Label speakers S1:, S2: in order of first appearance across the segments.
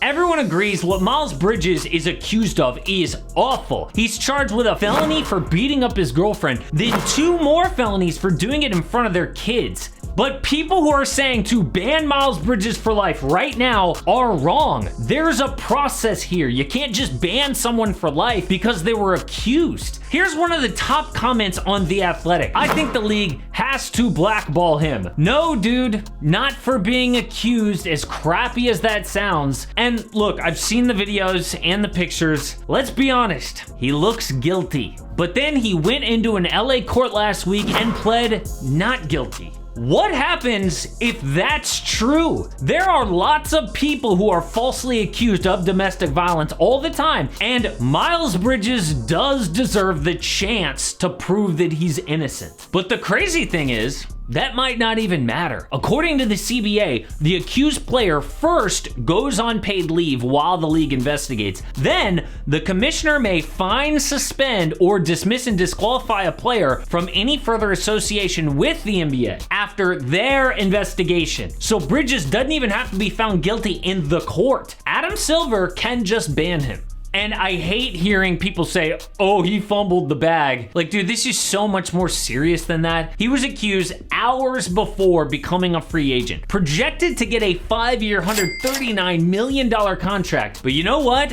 S1: Everyone agrees what Miles Bridges is accused of is awful. He's charged with a felony for beating up his girlfriend, then 2 more felonies for doing it in front of their kids. But people who are saying to ban Miles Bridges for life right now are wrong. There's a process here. You can't just ban someone for life because they were accused. Here's one of the top comments on The Athletic. I think the league has to blackball him. No, dude, not for being accused, as crappy as that sounds. And look, I've seen the videos and the pictures. Let's be honest, he looks guilty. But then he went into an LA court last week and pled not guilty. What happens if that's true? There are lots of people who are falsely accused of domestic violence all the time, and Miles Bridges does deserve the chance to prove that he's innocent. But the crazy thing is, that might not even matter. According to the CBA, the accused player first goes on paid leave while the league investigates. Then, the commissioner may fine, suspend, or dismiss and disqualify a player from any further association with the NBA after their investigation. So Bridges doesn't even have to be found guilty in the court. Adam Silver can just ban him. And I hate hearing people say, oh, he fumbled the bag. Like, dude, this is so much more serious than that. He was accused hours before becoming a free agent, projected to get a 5-year, $139 million contract. But you know what?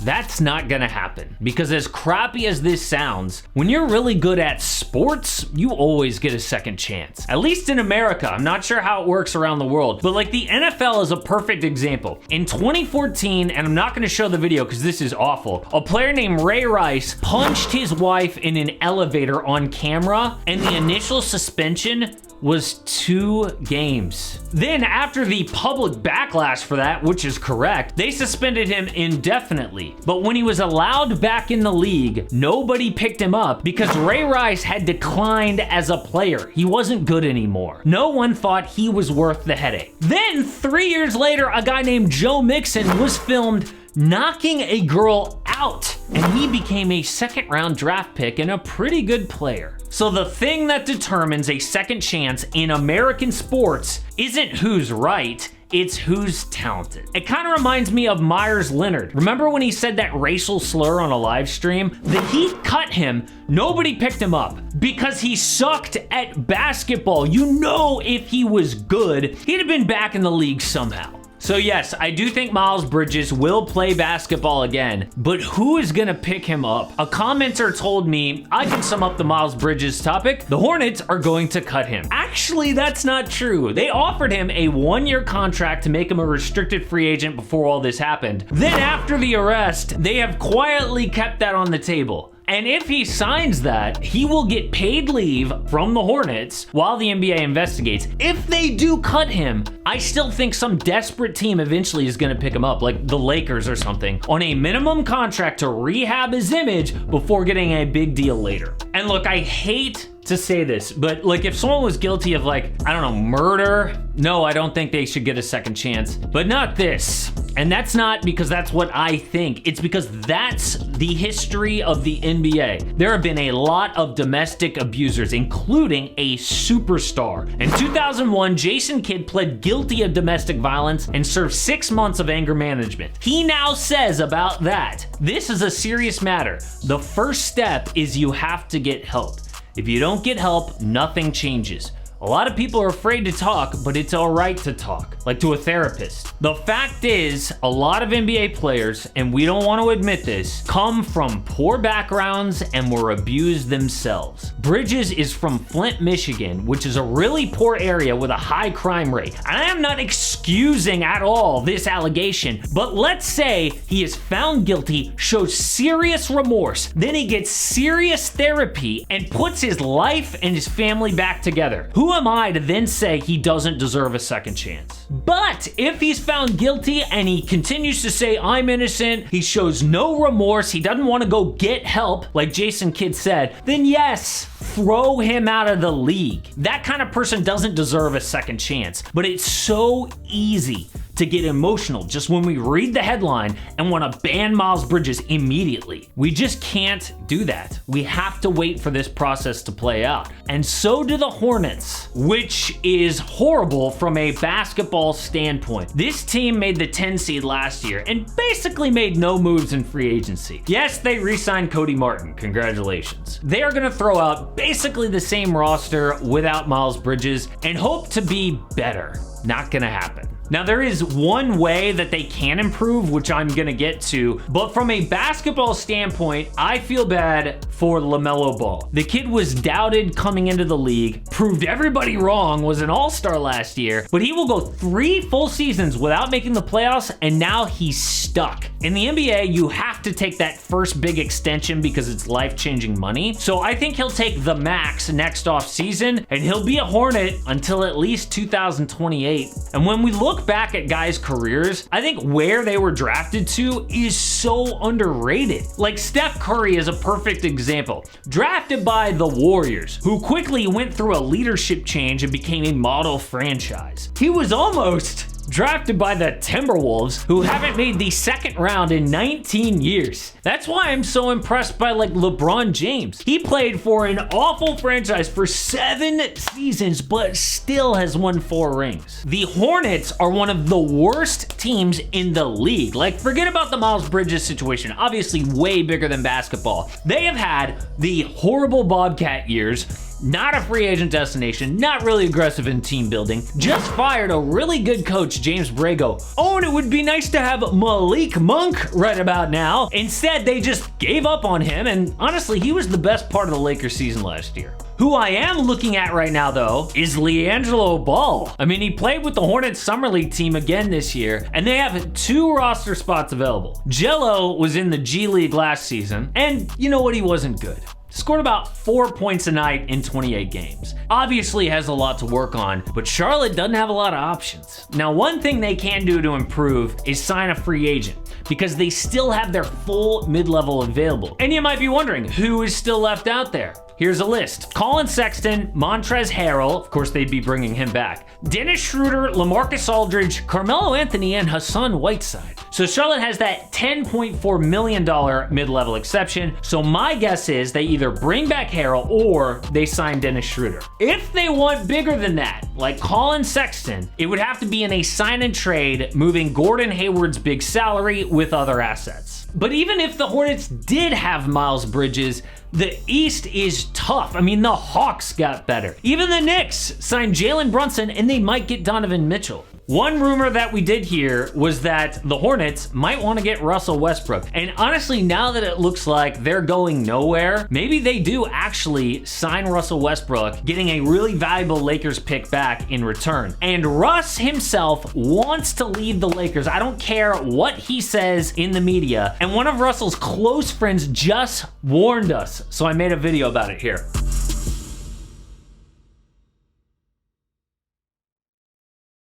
S1: That's not gonna happen, because as crappy as this sounds, when you're really good at sports, you always get a second chance. At least in America. I'm not sure how it works around the world, but like the NFL is a perfect example. In 2014, and I'm not gonna show the video because this is awful, a player named Ray Rice punched his wife in an elevator on camera, and the initial suspension was 2 games. Then after the public backlash for that, which is correct, they suspended him indefinitely. But when he was allowed back in the league, nobody picked him up because Ray Rice had declined as a player. He wasn't good anymore. No one thought he was worth the headache. Then 3 years later, a guy named Joe Mixon was filmed knocking a girl out, and he became a 2nd-round draft pick and a pretty good player. So the thing that determines a second chance in American sports isn't who's right, it's who's talented. It kind of reminds me of Myers Leonard. Remember when he said that racial slur on a live stream? The Heat cut him, nobody picked him up because he sucked at basketball. You know, if he was good, he'd have been back in the league somehow. So yes, I do think Miles Bridges will play basketball again, but who is gonna pick him up? A commenter told me I can sum up the Miles Bridges topic. The Hornets are going to cut him. Actually, that's not true. They offered him a 1-year contract to make him a restricted free agent before all this happened. Then after the arrest, they have quietly kept that on the table. And if he signs that, he will get paid leave from the Hornets while the NBA investigates. If they do cut him, I still think some desperate team eventually is gonna pick him up, like the Lakers or something, on a minimum contract to rehab his image before getting a big deal later. And look, I hate to say this, but like if someone was guilty of like, I don't know, murder, no, I don't think they should get a second chance, but not this. And that's not because that's what I think. It's because that's the history of the NBA. There have been a lot of domestic abusers, including a superstar. In 2001, Jason Kidd pled guilty of domestic violence and served 6 months of anger management. He now says about that, this is a serious matter. The first step is you have to get help. If you don't get help, nothing changes. A lot of people are afraid to talk, but it's all right to talk, like to a therapist. The fact is, a lot of NBA players, and we don't want to admit this, come from poor backgrounds and were abused themselves. Bridges is from Flint, Michigan, which is a really poor area with a high crime rate. And I am not excusing at all this allegation, but let's say he is found guilty, shows serious remorse, then he gets serious therapy and puts his life and his family back together. Who am I to then say he doesn't deserve a second chance? But if he's found guilty and he continues to say, I'm innocent, he shows no remorse, he doesn't want to go get help, like Jason Kidd said, then yes, throw him out of the league. That kind of person doesn't deserve a second chance. But it's so easy to get emotional just when we read the headline and want to ban Miles Bridges immediately. We just can't do that. We have to wait for this process to play out. And so do the Hornets, which is horrible from a basketball standpoint. This team made the 10 seed last year and basically made no moves in free agency. Yes, they re-signed Cody Martin. Congratulations. They are going to throw out basically the same roster without Miles Bridges and hope to be better. Not going to happen. Now, there is one way that they can improve, which I'm gonna get to, but from a basketball standpoint, I feel bad for LaMelo Ball. The kid was doubted coming into the league, proved everybody wrong, was an all-star last year, but he will go 3 full seasons without making the playoffs, and now he's stuck. In the NBA, you have to take that first big extension because it's life-changing money, so I think he'll take the max next offseason, and he'll be a Hornet until at least 2028. And when we look back at guys' careers, I think where they were drafted to is so underrated. Like Steph Curry is a perfect example. Drafted by the Warriors, who quickly went through a leadership change and became a model franchise. He was almost drafted by the Timberwolves, who haven't made the second round in 19 years. That's why I'm so impressed by like LeBron James. He played for an awful franchise for 7 seasons, but still has won 4 rings. The Hornets are one of the worst teams in the league. Like, forget about the Miles Bridges situation, obviously way bigger than basketball. They have had the horrible Bobcat years, not a free agent destination, not really aggressive in team building, just fired a really good coach, James Borrego. Oh, and it would be nice to have Malik Monk right about now. Instead, they just gave up on him, and honestly, he was the best part of the Lakers season last year. Who I am looking at right now, though, is LiAngelo Ball. I mean, he played with the Hornets Summer League team again this year, and they have 2 roster spots available. Jello was in the G League last season, and you know what? He wasn't good. Scored about 4 points a night in 28 games. Obviously has a lot to work on, but Charlotte doesn't have a lot of options. Now, one thing they can do to improve is sign a free agent, because they still have their full mid-level available. And you might be wondering, who is still left out there? Here's a list. Colin Sexton, Montrezl Harrell, of course they'd be bringing him back, Dennis Schroeder, LaMarcus Aldridge, Carmelo Anthony, and Hassan Whiteside. So Charlotte has that $10.4 million mid-level exception, so my guess is they either bring back Harrell or they sign Dennis Schroeder. If they want bigger than that, like Colin Sexton, it would have to be in a sign and trade, moving Gordon Hayward's big salary with other assets. But even if the Hornets did have Miles Bridges, the East is tough. I mean, the Hawks got better. Even the Knicks signed Jalen Brunson, and they might get Donovan Mitchell. One rumor that we did hear was that the Hornets might want to get Russell Westbrook. And honestly, now that it looks like they're going nowhere, maybe they do actually sign Russell Westbrook, getting a really valuable Lakers pick back in return. And Russ himself wants to leave the Lakers. I don't care what he says in the media. And one of Russell's close friends just warned us, so I made a video about it here.